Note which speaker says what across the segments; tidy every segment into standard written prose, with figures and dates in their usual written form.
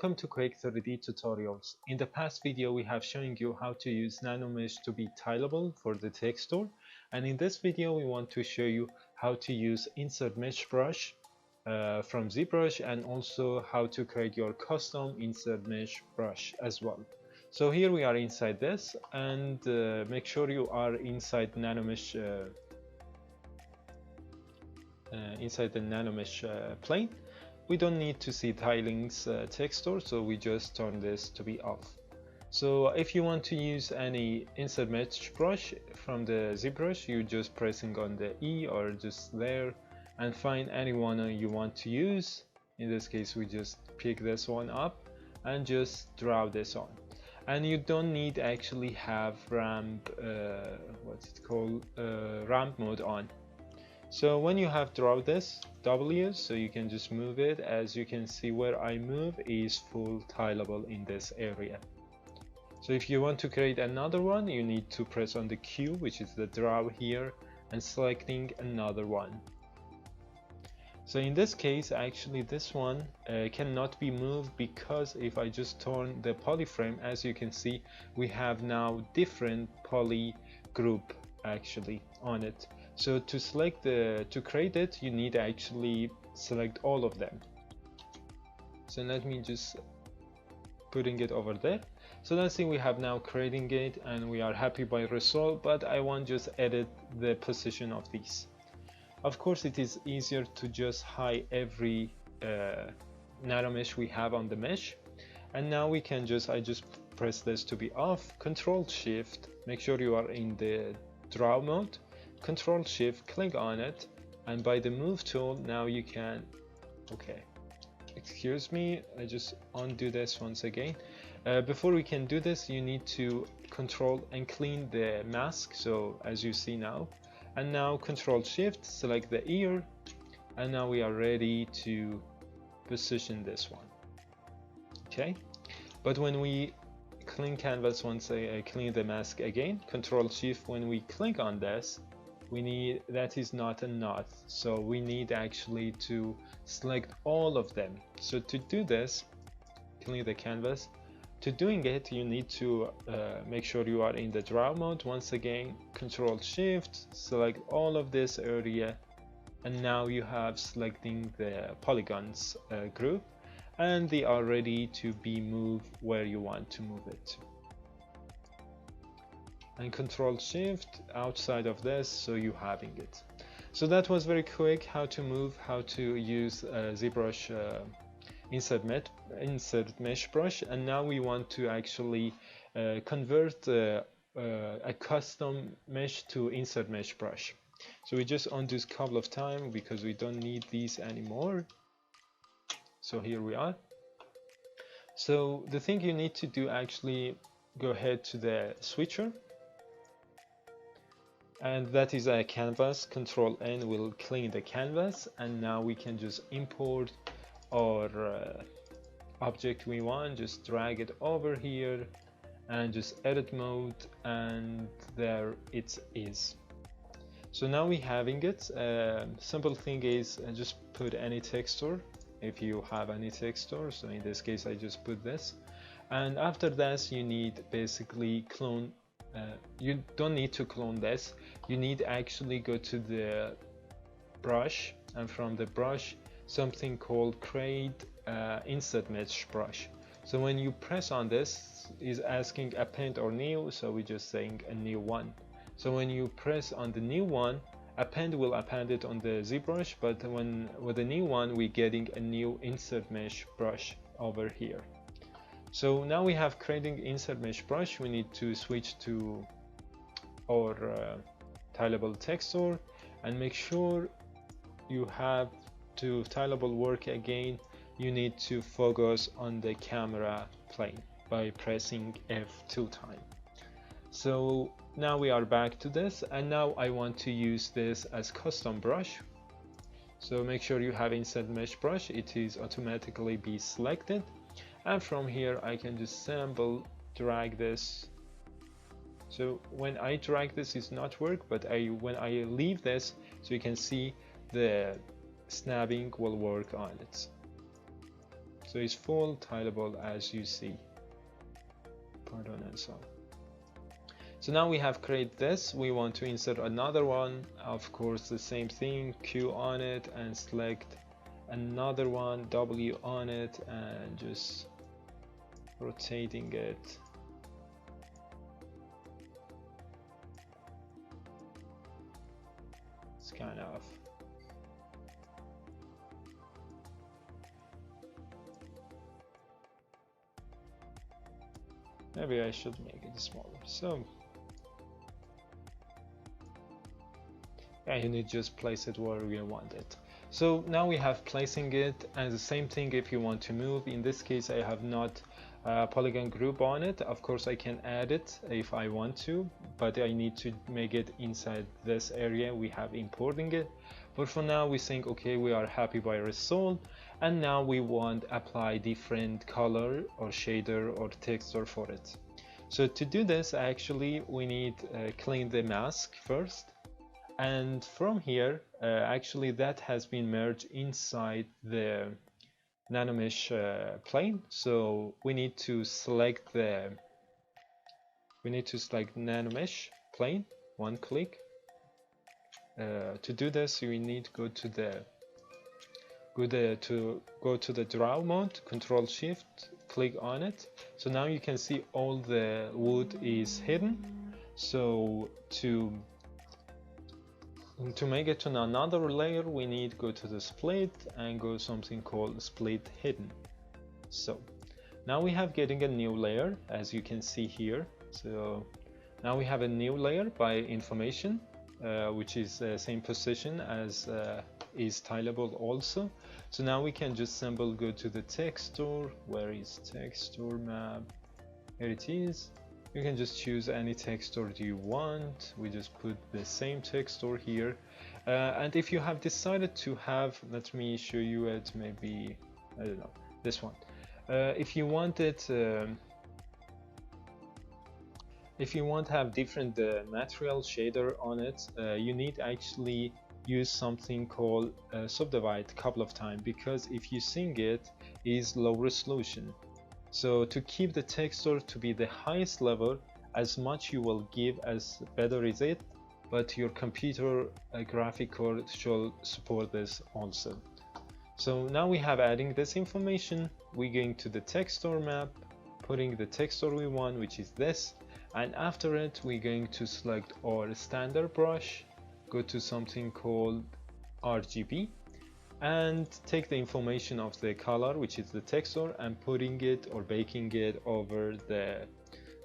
Speaker 1: Welcome to Quick 3D Tutorials. In the past video we have shown you how to use nanomesh to be tileable for the texture, and in this video we want to show you how to use insert mesh brush from Zbrush, and also how to create your custom insert mesh brush as well. So here we are inside this, and make sure you are inside nanomesh inside the nanomesh plane. We don't need to see tiling's texture, so we just turn this to be off. So if you want to use any insert mesh brush from the ZBrush, you just pressing on the E or just there and find any one you want to use. In this case we just pick this one up and just draw this on. And you don't need actually have ramp ramp mode on. So when you have drawn this W, so you can just move it. As you can see, where I move is full tileable in this area. So if you want to create another one, you need to press on the Q, which is the draw here, and selecting another one. So in this case, actually this one cannot be moved, because if I just turn the poly frame, as you can see, we have now different poly group actually on it. So to select to create it, you need to actually select all of them. So let me just putting it over there. So let's see, we have now creating it and we are happy by result, but I want just edit the position of these. Of course it is easier to just hide every nano mesh we have on the mesh. And now we can I just press this to be off, Control Shift, make sure you are in the draw mode, Control Shift, click on it, and by the move tool now you can, okay, excuse me, I just undo this once again. Before we can do this, you need to control and clean the mask, so as you see now, and now Control Shift, select the ear, and now we are ready to position this one. Okay, but when we clean canvas, once I clean the mask again, Control Shift, when we click on this, we need, that is not a knot, so we need actually to select all of them. So to do this, clean the canvas. To doing it, you need to make sure you are in the draw mode. Once again, Control Shift, select all of this area, and now you have selecting the polygons group, and they are ready to be moved where you want to move it to. And Control Shift outside of this, so you having it. So that was very quick, how to move, how to use ZBrush insert mesh brush. And now we want to actually convert a custom mesh to insert mesh brush. So we just undo this a couple of times because we don't need these anymore. So here we are. So the thing you need to do, actually go ahead to the switcher, and that is a canvas. Control N will clean the canvas, and now we can just import our object we want, just drag it over here and just edit mode, and there it is. So now we having it. Simple thing is just put any texture if you have any texture. So in this case I just put this, and after this you need basically clone. You don't need to clone this, you need actually go to the brush, and from the brush something called create insert mesh brush. So when you press on this, is asking append or new, so we're just saying a new one. So when you press on the new one, append will append it on the ZBrush, but when with the new one we're getting a new insert mesh brush over here. So now we have creating insert mesh brush, we need to switch to our Tileable Texture, and make sure you have to Tileable work again, you need to focus on the camera plane by pressing F 2 times. So now we are back to this, and now I want to use this as custom brush. So make sure you have insert mesh brush, it is automatically be selected. And from here I can just sample drag this. So when I drag this is not work, but when I leave this, so you can see the snapping will work on it. So it's full tileable as you see. Pardon and so. So now we have created this. We want to insert another one. Of course, the same thing. Q on it and select another one. W on it and just rotating it. It's kind of maybe I should make it smaller. So yeah, you need to just place it where you want it. So now we have placing it, and the same thing if you want to move. In this case, I have not polygon group on it. Of course, I can add it if I want to, but I need to make it inside this area. We have importing it, but for now we think okay, we are happy by result, and now we want apply different color or shader or texture for it. So to do this, actually we need clean the mask first. And from here, actually that has been merged inside the nanomesh plane. So we need to select nanomesh plane, one click. To do this, we need to go to the draw mode, Control Shift, click on it. So now you can see all the wood is hidden. So to make it to another layer, we need to go to the split and go something called split hidden. So now we have getting a new layer, as you can see here. So now we have a new layer by information, which is the same position as is tileable also. So now we can just simply go to the texture. Where is texture map? Here it is. You can just choose any texture you want. We just put the same texture here. And if you have decided to have, let me show you it, maybe, I don't know, this one. If you want it, if you want to have different material shader on it, you need actually use something called subdivide a couple of times, because if you sing it is low resolution. So to keep the texture to be the highest level, as much you will give, as better is it, but your computer graphic card should support this also. So now we have adding this information. We're going to the texture map, putting the texture we want, which is this, and after it we're going to select our standard brush, go to something called RGB, and take the information of the color, which is the texture, and putting it or baking it over the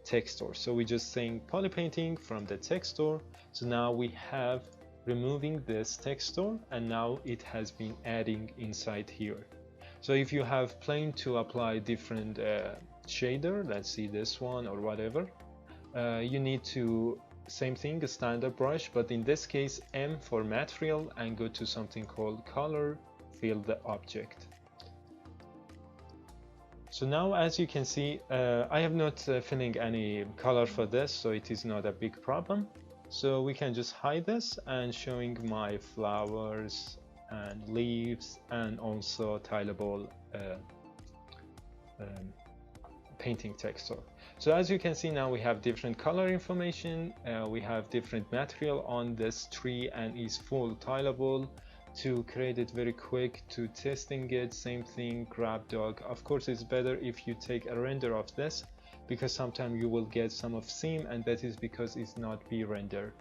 Speaker 1: texture. So we just saying poly painting from the texture. So now we have removing this texture, and now it has been adding inside here. So if you have plane to apply different shader, let's see this one or whatever, you need to same thing, a standard brush, but in this case M for material, and go to something called color, fill the object. So now as you can see, I have not filling any color for this, so it is not a big problem. So we can just hide this and showing my flowers and leaves and also tileable painting texture. So as you can see, now we have different color information, we have different material on this tree, and is full tileable. To create it very quick, to testing it, same thing, grab dog. Of course it's better if you take a render of this, because sometimes you will get some of seam, and that is because it's not be render.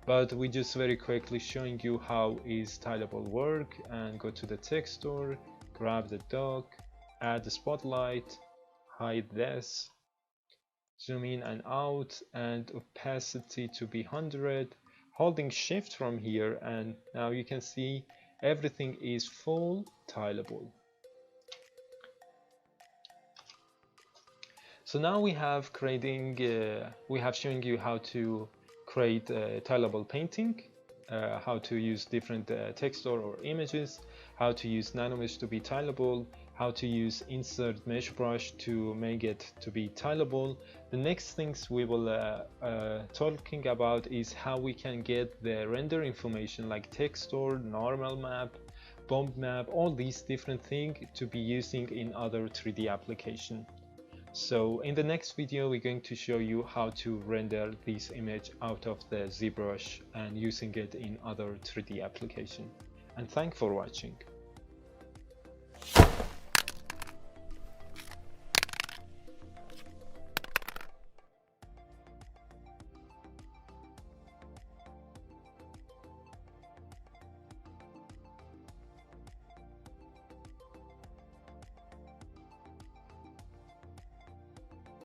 Speaker 1: But we just very quickly showing you how is tileable work, and go to the texture, grab the dog, add the spotlight, hide this, zoom in and out, and opacity to be 100, holding shift from here, and now you can see everything is full tileable. So now we have creating, we have showing you how to create tileable painting, how to use different texture or images, how to use nanomesh to be tileable, how to use insert mesh brush to make it to be tileable. The next things we will talking about is how we can get the render information like texture, normal map, bump map, all these different things to be using in other 3D application. So in the next video, we're going to show you how to render this image out of the ZBrush and using it in other 3D application. And thanks for watching.